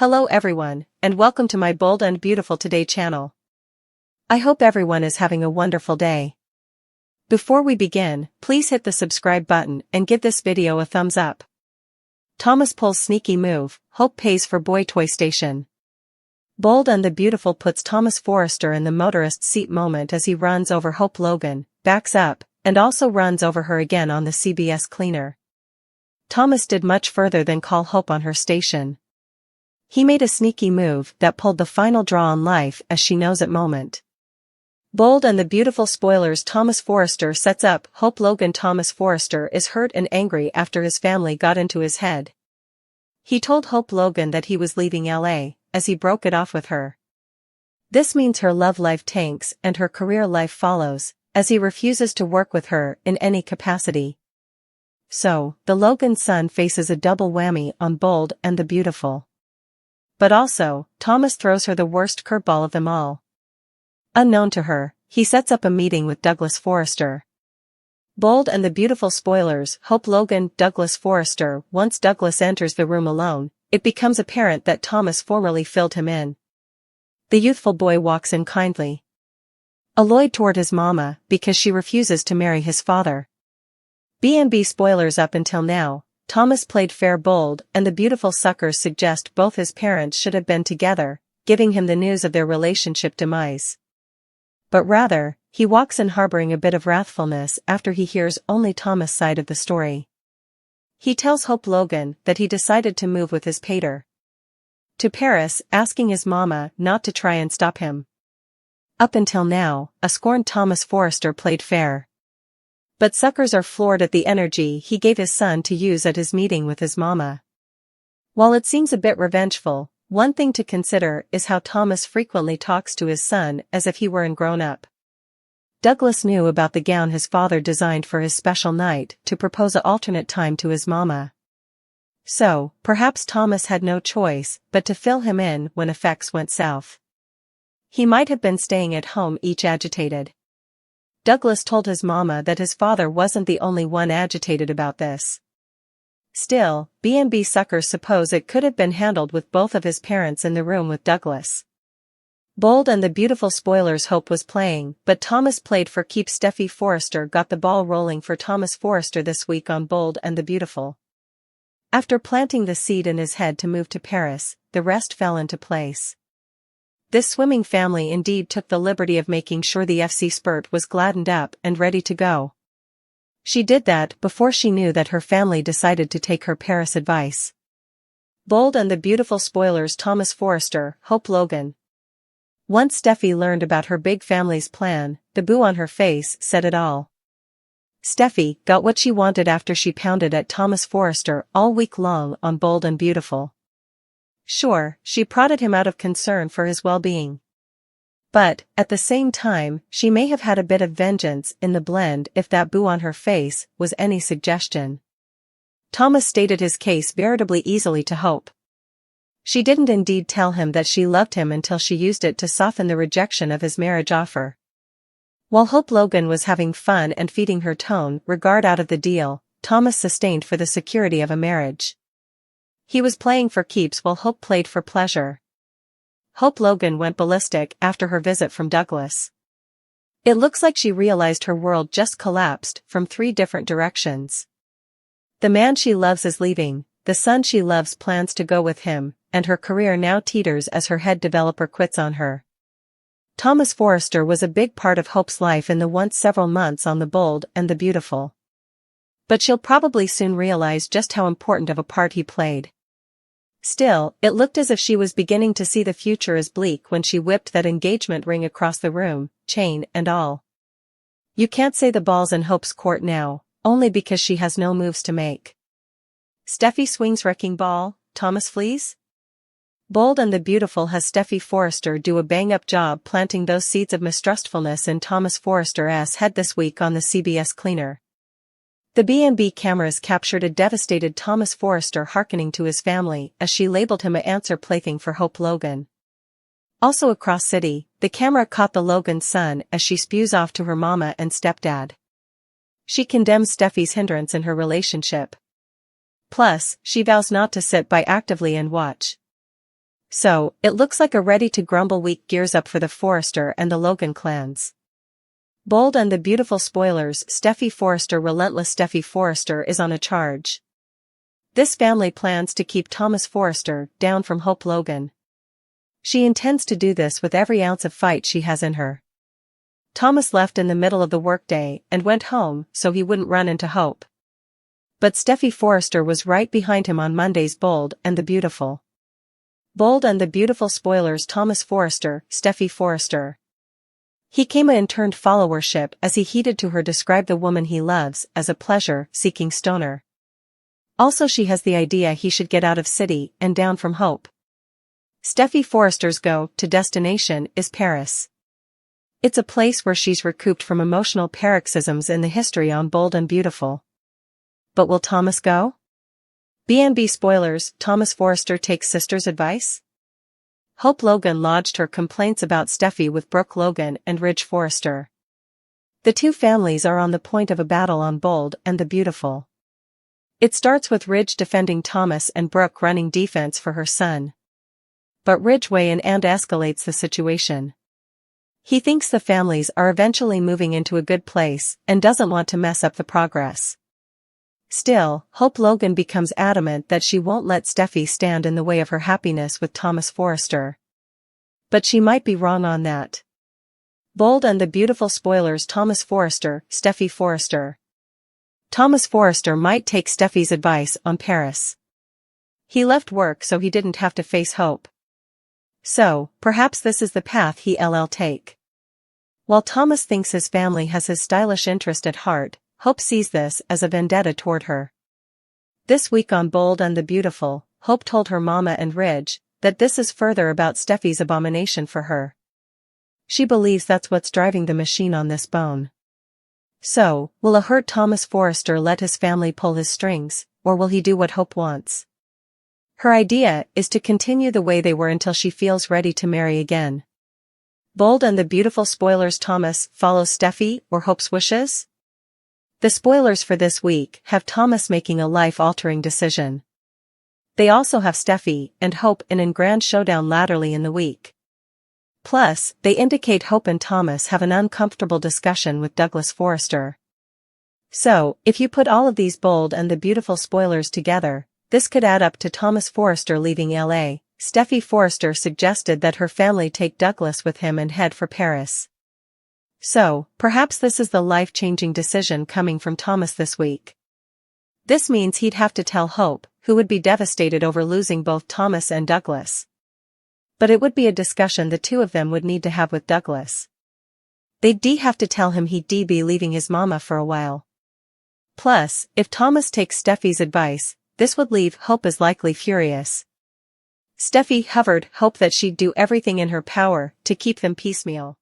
Hello everyone, and welcome to my Bold and Beautiful Today channel. I hope everyone is having a wonderful day. Before we begin, please hit the subscribe button and give this video a thumbs up. Thomas pulls sneaky move, Hope pays for boy toy station. Bold and the Beautiful puts Thomas Forrester in the motorist seat moment as he runs over Hope Logan, backs up, and also runs over her again on the CBS cleaner. Thomas did much further than call Hope on her station. He made a sneaky move that pulled the final draw on life as she knows it moment. Bold and the Beautiful spoilers Thomas Forrester sets up Hope Logan. Thomas Forrester is hurt and angry after his family got into his head. He told Hope Logan that he was leaving LA, as he broke it off with her. This means her love life tanks and her career life follows, as he refuses to work with her in any capacity. So, the Logan son faces a double whammy on Bold and the Beautiful. But also, Thomas throws her the worst curveball of them all. Unknown to her, he sets up a meeting with Douglas Forrester. Bold and the Beautiful spoilers Hope Logan. Douglas Forrester. Once Douglas enters the room alone, it becomes apparent that Thomas formerly filled him in. The youthful boy walks in kindly, alloyed toward his mama because she refuses to marry his father. B&B spoilers up until now, Thomas played fair. Bold and the Beautiful suckers suggest both his parents should have been together, giving him the news of their relationship demise. But rather, he walks in harboring a bit of wrathfulness after he hears only Thomas' side of the story. He tells Hope Logan that he decided to move with his pater to Paris, asking his mama not to try and stop him. Up until now, a scorned Thomas Forrester played fair. But suckers are floored at the energy he gave his son to use at his meeting with his mama. While it seems a bit revengeful, one thing to consider is how Thomas frequently talks to his son as if he were a grown-up. Douglas knew about the gown his father designed for his special night to propose an alternate time to his mama. So, perhaps Thomas had no choice but to fill him in when effects went south. He might have been staying at home each agitated. Douglas told his mama that his father wasn't the only one agitated about this. Still, B&B suckers suppose it could have been handled with both of his parents in the room with Douglas. Bold and the Beautiful spoilers Hope was playing, but Thomas played for keeps. Steffi Forrester got the ball rolling for Thomas Forrester this week on Bold and the Beautiful. After planting the seed in his head to move to Paris, the rest fell into place. This swimming family indeed took the liberty of making sure the FC spurt was gladdened up and ready to go. She did that before she knew that her family decided to take her Paris advice. Bold and the Beautiful spoilers Thomas Forrester. Hope Logan. Once Steffi learned about her big family's plan, the boo on her face said it all. Steffi got what she wanted after she pounded at Thomas Forrester all week long on Bold and Beautiful. Sure, she prodded him out of concern for his well-being. But, at the same time, she may have had a bit of vengeance in the blend if that boo on her face was any suggestion. Thomas stated his case veritably easily to Hope. She didn't indeed tell him that she loved him until she used it to soften the rejection of his marriage offer. While Hope Logan was having fun and feeding her tone regard out of the deal, Thomas sustained for the security of a marriage. He was playing for keeps while Hope played for pleasure. Hope Logan went ballistic after her visit from Douglas. It looks like she realized her world just collapsed from 3 different directions. The man she loves is leaving, the son she loves plans to go with him, and her career now teeters as her head developer quits on her. Thomas Forrester was a big part of Hope's life in the once several months on the Bold and the Beautiful. But she'll probably soon realize just how important of a part he played. Still, it looked as if she was beginning to see the future as bleak when she whipped that engagement ring across the room, chain and all. You can't say the ball's in Hope's court now, only because she has no moves to make. Steffi swings wrecking ball, Thomas flees? Bold and the Beautiful has Steffi Forrester do a bang-up job planting those seeds of mistrustfulness in Thomas Forrester's head this week on the CBS cleaner. The B&B cameras captured a devastated Thomas Forrester hearkening to his family as she labeled him a answer plaything for Hope Logan. Also across city, the camera caught the Logan son as she spews off to her mama and stepdad. She condemns Steffi's hindrance in her relationship. Plus, she vows not to sit by actively and watch. So, it looks like a ready-to-grumble week gears up for the Forrester and the Logan clans. Bold and the Beautiful spoilers. Steffy Forrester. Relentless Steffy Forrester is on a charge. This family plans to keep Thomas Forrester down from Hope Logan. She intends to do this with every ounce of fight she has in her. Thomas left in the middle of the workday and went home so he wouldn't run into Hope. But Steffy Forrester was right behind him on Monday's Bold and the Beautiful. Bold and the Beautiful spoilers. Thomas Forrester, Steffy Forrester. He came and turned followership as he heeded to her describe the woman he loves as a pleasure-seeking stoner. Also she has the idea he should get out of city and down from Hope. Steffy Forrester's go-to destination is Paris. It's a place where she's recouped from emotional paroxysms in the history on Bold and Beautiful. But will Thomas go? B&B spoilers. Thomas Forrester takes sister's advice? Hope Logan lodged her complaints about Steffy with Brooke Logan and Ridge Forrester. The two families are on the point of a battle on Bold and the Beautiful. It starts with Ridge defending Thomas and Brooke running defense for her son. But Ridge weighs in and escalates the situation. He thinks the families are eventually moving into a good place and doesn't want to mess up the progress. Still, Hope Logan becomes adamant that she won't let Steffy stand in the way of her happiness with Thomas Forrester. But she might be wrong on that. Bold and the Beautiful spoilers. Thomas Forrester, Steffy Forrester. Thomas Forrester might take Steffy's advice on Paris. He left work so he didn't have to face Hope. So, perhaps this is the path he'll take. While Thomas thinks his family has his stylish interest at heart, Hope sees this as a vendetta toward her. This week on Bold and the Beautiful, Hope told her mama and Ridge that this is further about Steffy's abomination for her. She believes that's what's driving the machine on this bone. So, will a hurt Thomas Forrester let his family pull his strings, or will he do what Hope wants? Her idea is to continue the way they were until she feels ready to marry again. Bold and the Beautiful spoilers. Thomas follows Steffy or Hope's wishes? The spoilers for this week have Thomas making a life-altering decision. They also have Steffy and Hope in a grand showdown laterally in the week. Plus, they indicate Hope and Thomas have an uncomfortable discussion with Douglas Forrester. So, if you put all of these Bold and the Beautiful spoilers together, this could add up to Thomas Forrester leaving LA. Steffy Forrester suggested that her family take Douglas with him and head for Paris. So, perhaps this is the life-changing decision coming from Thomas this week. This means he'd have to tell Hope, who would be devastated over losing both Thomas and Douglas. But it would be a discussion the two of them would need to have with Douglas. They'd have to tell him he'd be leaving his mama for a while. Plus, if Thomas takes Steffy's advice, this would leave Hope as likely furious. Steffy hovered hope that she'd do everything in her power to keep them piecemeal.